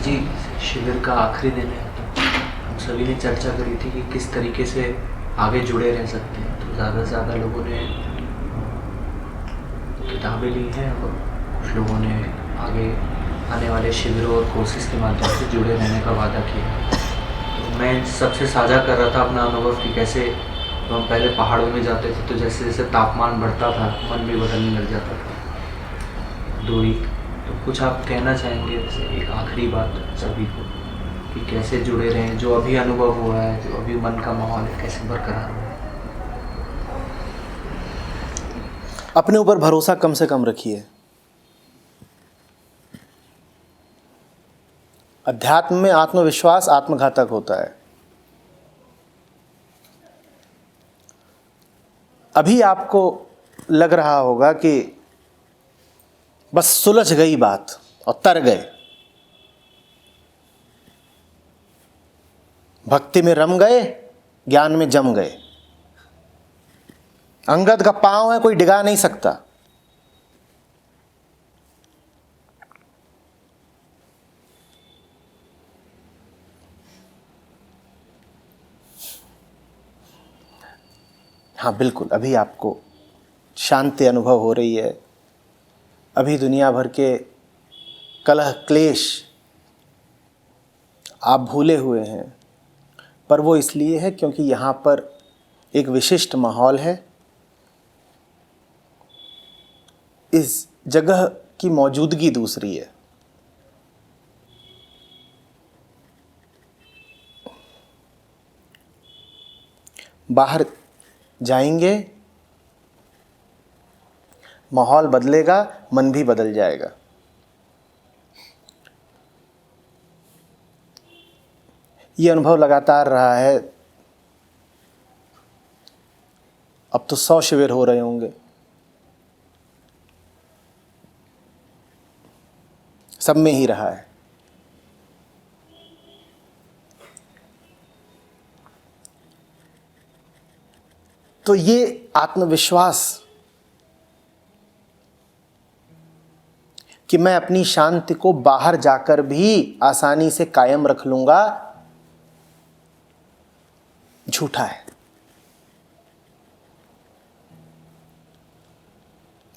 जी, शिविर का आखिरी दिन है तो हम सभी ने चर्चा करी थी कि किस तरीके से आगे जुड़े रह सकते हैं। तो ज़्यादा से ज़्यादा लोगों ने किताबें ली हैं और कुछ लोगों ने आगे आने वाले शिविरों और कोर्सेज़ के माध्यम से जुड़े रहने का वादा किया। तो मैं सबसे साझा कर रहा था अपना अनुभव कि कैसे हम पहले पहाड़ों में जाते थे तो जैसे जैसे तापमान बढ़ता था मन भी बदलने लग जाता था, दूरी। तो कुछ आप कहना चाहेंगे जैसे एक आखिरी बात सभी को कि कैसे जुड़े रहें, जो अभी अनुभव हुआ है, जो अभी मन का माहौल है, कैसे बरकरार रहे? अपने ऊपर भरोसा कम से कम रखिए। अध्यात्म में आत्मविश्वास आत्मघातक होता है। अभी आपको लग रहा होगा कि बस सुलझ गई बात और तर गए, भक्ति में रम गए, ज्ञान में जम गए। अंगद का पांव है, कोई डिगा नहीं सकता। हाँ बिल्कुल, अभी आपको शांति अनुभव हो रही है। अभी दुनिया भर के कलह क्लेश आप भूले हुए हैं, पर वो इसलिए है क्योंकि यहाँ पर एक विशिष्ट माहौल है। इस जगह की मौजूदगी दूसरी है। बाहर जाएंगे, माहौल बदलेगा, मन भी बदल जाएगा। ये अनुभव लगातार रहा है। अब तो 100 शिविर हो रहे होंगे। सब में ही रहा है। तो ये आत्मविश्वास कि मैं अपनी शांति को बाहर जाकर भी आसानी से कायम रख लूंगा, झूठा है।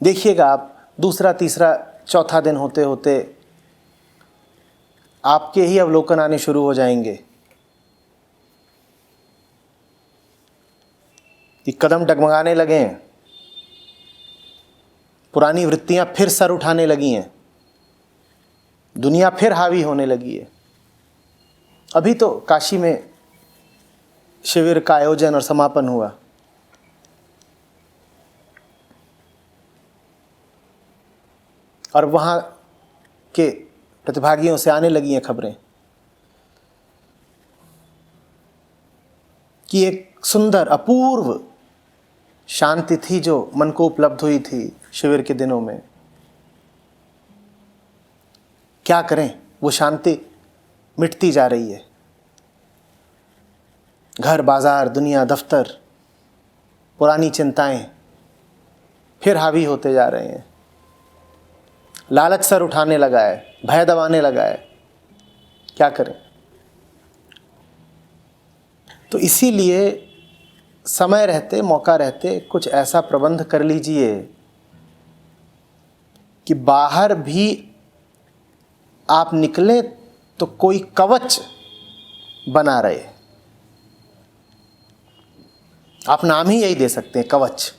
देखिएगा आप, दूसरा तीसरा चौथा दिन होते होते आपके ही अवलोकन आने शुरू हो जाएंगे कि कदम डगमगाने लगे हैं, पुरानी वृत्तियां फिर सर उठाने लगी हैं, दुनिया फिर हावी होने लगी है। अभी तो काशी में शिविर का आयोजन और समापन हुआ। और वहाँ के प्रतिभागियों से आने लगी हैं खबरें कि एक सुंदर अपूर्व शांति थी जो मन को उपलब्ध हुई थी शिविर के दिनों में। क्या करें, वो शांति मिटती जा रही है। घर बाजार दुनिया दफ्तर, पुरानी चिंताएं फिर हावी होते जा रहे हैं। लालच सर उठाने लगा है, भय दबाने लगा है। क्या करें? तो इसीलिए समय रहते, मौका रहते कुछ ऐसा प्रबंध कर लीजिए कि बाहर भी आप निकले तो कोई कवच बना रहे। आप नाम ही यही दे सकते हैं, कवच।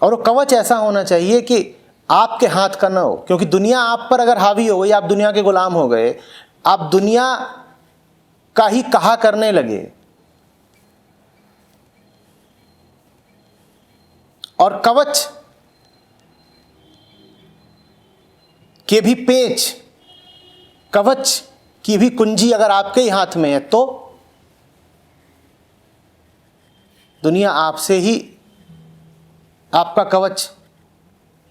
और वो कवच ऐसा होना चाहिए कि आपके हाथ का ना हो, क्योंकि दुनिया आप पर अगर हावी हो गई, आप दुनिया के गुलाम हो गए, आप दुनिया का ही कहा करने लगे, और कवच के भी पेच, कवच की भी कुंजी अगर आपके ही हाथ में है तो दुनिया आपसे ही आपका कवच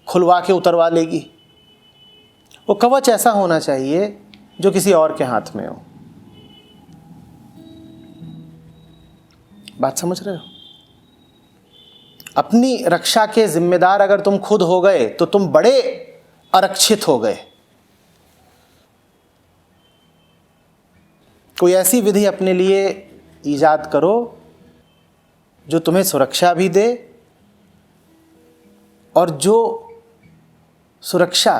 खुलवा के उतरवा लेगी। वो कवच ऐसा होना चाहिए जो किसी और के हाथ में हो। बात समझ रहे हो? अपनी रक्षा के जिम्मेदार अगर तुम खुद हो गए तो तुम बड़े आरक्षित हो गए। कोई ऐसी विधि अपने लिए ईजाद करो जो तुम्हें सुरक्षा भी दे और जो सुरक्षा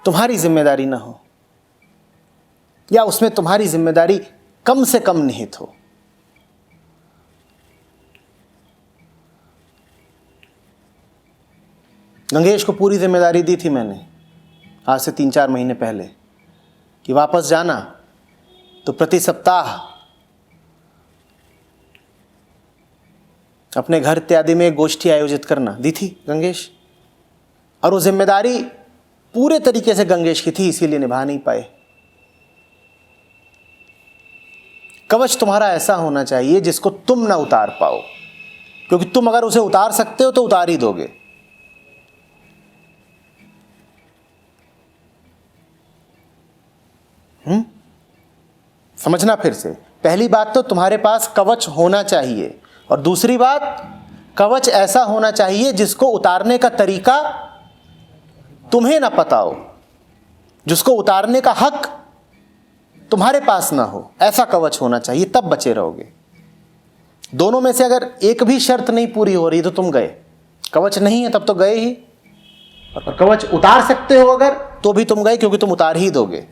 तुम्हारी जिम्मेदारी ना हो या उसमें तुम्हारी जिम्मेदारी कम से कम निहित हो। गंगेश को पूरी जिम्मेदारी दी थी मैंने आज से 3-4 महीने पहले कि वापस जाना तो प्रति सप्ताह अपने घर इत्यादि में एक गोष्ठी आयोजित करना, दी थी गंगेश। और वो जिम्मेदारी पूरे तरीके से गंगेश की थी, इसीलिए निभा नहीं पाए। कवच तुम्हारा ऐसा होना चाहिए जिसको तुम ना उतार पाओ, क्योंकि तुम अगर उसे उतार सकते हो तो उतार ही दोगे। समझना फिर से, पहली बात तो तुम्हारे पास कवच होना चाहिए, और दूसरी बात कवच ऐसा होना चाहिए जिसको उतारने का तरीका तुम्हें ना पता हो, जिसको उतारने का हक तुम्हारे पास ना हो, ऐसा कवच होना चाहिए, तब बचे रहोगे। दोनों में से अगर एक भी शर्त नहीं पूरी हो रही तो तुम गए। कवच नहीं है तब तो गए ही, और कवच उतार सकते हो अगर तो भी तुम गए, क्योंकि तुम उतार ही दोगे।